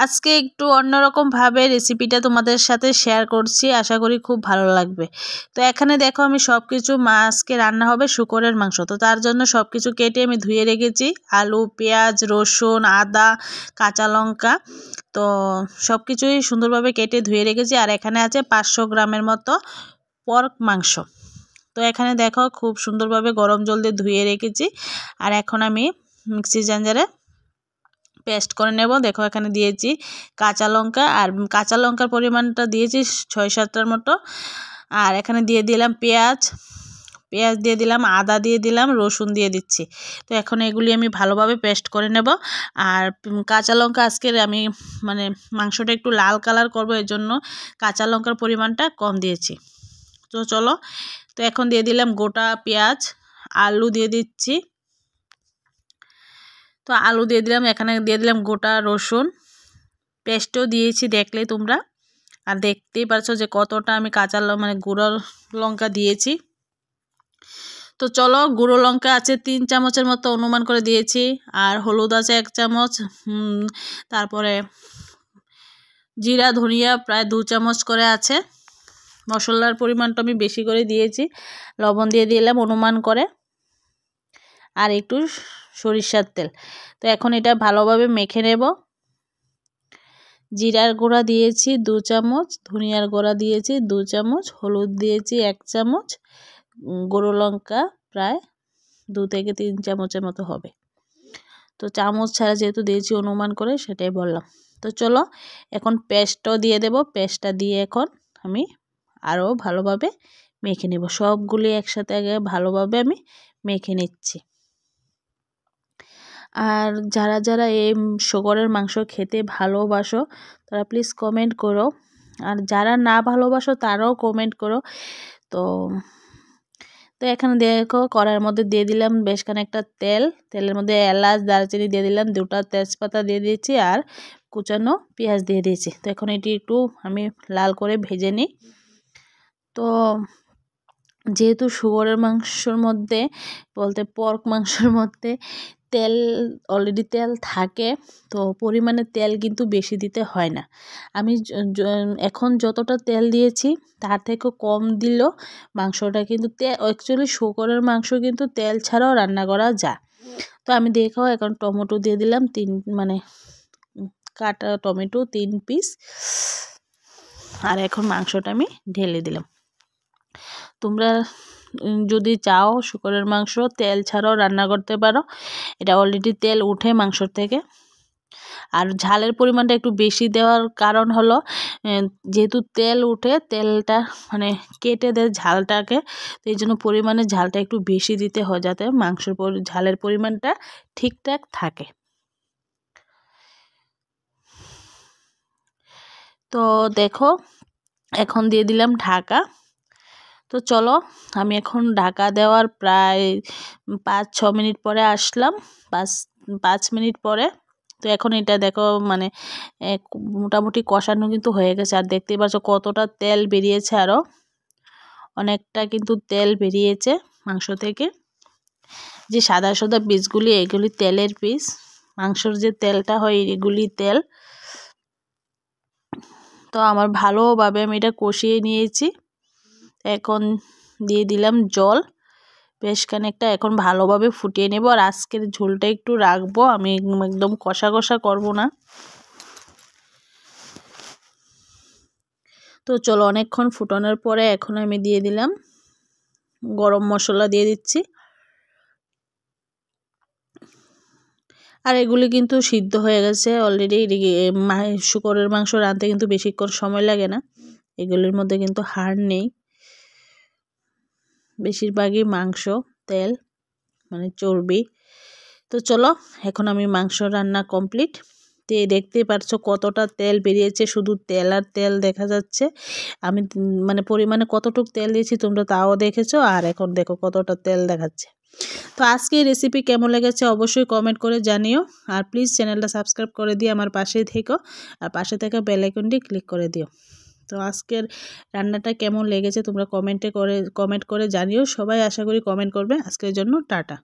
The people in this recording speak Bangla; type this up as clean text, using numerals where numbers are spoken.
আজকে একটু অন্যরকম ভাবে রেসিপিটা তোমাদের সাথে শেয়ার করছি, আশা করি খুব ভালো লাগবে। তো এখানে দেখো আমি সব কিছু আজকে রান্না হবে শূকরের মাংস, তো তার জন্য সব কিছু কেটে আমি ধুয়ে রেখেছি। আলু, পেঁয়াজ, রসুন, আদা, কাঁচা লঙ্কা, তো সব কিছুই সুন্দরভাবে কেটে ধুয়ে রেখেছি। আর এখানে আছে 500 গ্রামের মতো পর্ক মাংস। তো এখানে দেখো খুব সুন্দরভাবে গরম জল দিয়ে ধুয়ে রেখেছি। আর এখন আমি মিক্সি জারে পেস্ট করে নেব। দেখো এখানে দিয়েছি কাঁচা লঙ্কা, আর কাঁচা লঙ্কার পরিমাণটা দিয়েছি 6-7টার মতো। আর এখানে দিয়ে দিলাম পেঁয়াজ দিয়ে দিলাম, আদা দিয়ে দিলাম, রসুন দিয়ে দিচ্ছি। তো এখন এগুলি আমি ভালোভাবে পেস্ট করে নেব। আর কাঁচা লঙ্কা আজকের আমি মাংসটা একটু লাল কালার করবো, এর জন্য কাঁচা লঙ্কার পরিমাণটা কম দিয়েছি। তো চলো, তো এখন দিয়ে দিলাম গোটা পেঁয়াজ, আলু দিয়ে দিচ্ছি। তো আলু দিয়ে দিলাম, এখানে দিয়ে দিলাম গোটা রসুন, পেস্টও দিয়েছি দেখলেই তোমরা। আর দেখতেই পারছো যে কতটা আমি কাঁচা গুঁড়ো লঙ্কা দিয়েছি। তো চলো, গুঁড়ো লঙ্কা আছে 3 চামচের মতো অনুমান করে দিয়েছি। আর হলুদ আছে 1 চামচ, তারপরে জিরা ধনিয়া প্রায় 2 চামচ করে আছে। মশলার পরিমাণটা আমি বেশি করে দিয়েছি। লবণ দিয়ে দিলাম অনুমান করে, আর একটু সরিষার তেল। তো এখন এটা ভালোভাবে মেখে নেব। জিরার গুঁড়া দিয়েছি 2 চামচ, ধনিয়ার গুঁড়া দিয়েছি 2 চামচ, হলুদ দিয়েছি 1 চামচ, গুঁড়ো লঙ্কা প্রায় 2 থেকে 3 চামচের মতো হবে। তো চামচ ছাড়া যেহেতু দিয়েছি অনুমান করে, সেটাই বললাম। তো চলো, এখন পেস্টও দিয়ে দেব। পেস্টটা দিয়ে এখন আমি আরও ভালোভাবে মেখে নেব। সবগুলি একসাথে আগে ভালোভাবে আমি মেখে নিচ্ছি। আর যারা যারা এই শূকরের মাংস খেতে ভালোবাসো তারা প্লিজ কমেন্ট করো, আর যারা না ভালোবাসো তারাও কমেন্ট করো। তো এখানে দেখো কড়াইয়ের মধ্যে দিয়ে দিলাম বেশ খানিকটা তেল। তেলের মধ্যে এলাচ, দারচিনি দিয়ে দিলাম, 2টা তেজপাতা দিয়ে দিয়েছি, আর কুচানো পেঁয়াজ দিয়ে দিয়েছি। তো এখন এটি একটু আমি লাল করে ভেজে নিই। তো যেহেতু শুকরের মাংসর মধ্যে পর্ক মাংসের মধ্যে তেল অলরেডি তেল থাকে, তো পরিমাণে তেল কিন্তু বেশি দিতে হয় না। আমি এখন যতটা তেল দিয়েছি তার থেকে কম দিলেও মাংসটা কিন্তু অ্যাকচুয়ালি শূকরের মাংস কিন্তু তেল ছাড়াও রান্না করা যায়। তো আমি দেখো এখন টমেটো দিয়ে দিলাম, কাটা টমেটো 3 পিস। আর এখন মাংসটা আমি ঢেলে দিলাম। তোমরা যদি চাও শূকরের মাংস তেল ছাড়াও রান্না করতে পারো, এটা অলরেডি তেল উঠে মাংসর থেকে। আর ঝালের পরিমাণটা একটু বেশি দেওয়ার কারণ হলো, যেহেতু তেল উঠে তেলটা কেটে দেয় ঝালটাকে, তো এই জন্য পরিমাণে ঝালটা একটু বেশি দিতে হয়, যাতে মাংসের ঝালের পরিমাণটা ঠিকঠাক থাকে। তো দেখো এখন দিয়ে দিলাম ঢাকা। তো চলো, আমি এখন ঢাকা দেওয়ার প্রায় 5-6 মিনিট পরে আসলাম, 5 মিনিট পরে। তো এখন এটা দেখো মোটামুটি কষানো কিন্তু হয়ে গেছে। আর দেখতেই পাচ্ছ কতটা তেল বেরিয়েছে, আরও অনেকটা কিন্তু তেল বেরিয়েছে মাংস থেকে। যে সাদা সাদা পিসগুলি, এগুলি তেলের পিস। মাংসর যে তেলটা হয় এগুলি তেল। তো আমার ভালোভাবে আমি এটা কষিয়ে নিয়েছি। এখন দিয়ে দিলাম জল বেশ খানিকটা, এখন ভালোভাবে ফুটিয়ে নেব। আর আজকের ঝোলটা একটু রাখবো, আমি একদম কষা কষা করব না। তো চলো, অনেকক্ষণ ফুটানোর পরে এখন আমি দিয়ে দিলাম গরম মশলা দিয়ে দিচ্ছি। আর এগুলি কিন্তু সিদ্ধ হয়ে গেছে অলরেডি। শূকরের মাংস রাঁধতে কিন্তু বেশিক্ষণ সময় লাগে না, এগুলির মধ্যে কিন্তু হাড় নেই, বেশিরভাগই মাংস তেল চর্বি। তো চলো, এখন আমি মাংস রান্না কমপ্লিট। দেখতেই পারছো কতটা তেল বেরিয়েছে, শুধু তেল আর তেল দেখা যাচ্ছে। আমি পরিমাণে কতটুকু তেল দিয়েছি তোমরা তাও দেখেছো, আর এখন দেখো কতটা তেল দেখাচ্ছে। তো আজকে এই রেসিপি কেমন লেগেছে অবশ্যই কমেন্ট করে জানিও। আর প্লিজ চ্যানেলটা সাবস্ক্রাইব করে দিয়ে আমার পাশেই থেকো, আর পাশে থাকা বেল আইকনটি ক্লিক করে দিও। তো আজকের রান্নাটা কেমন লেগেছে তোমরা কমেন্ট করে জানিও। সবাই আশা করি কমেন্ট করবে। আজকের জন্য টাটা।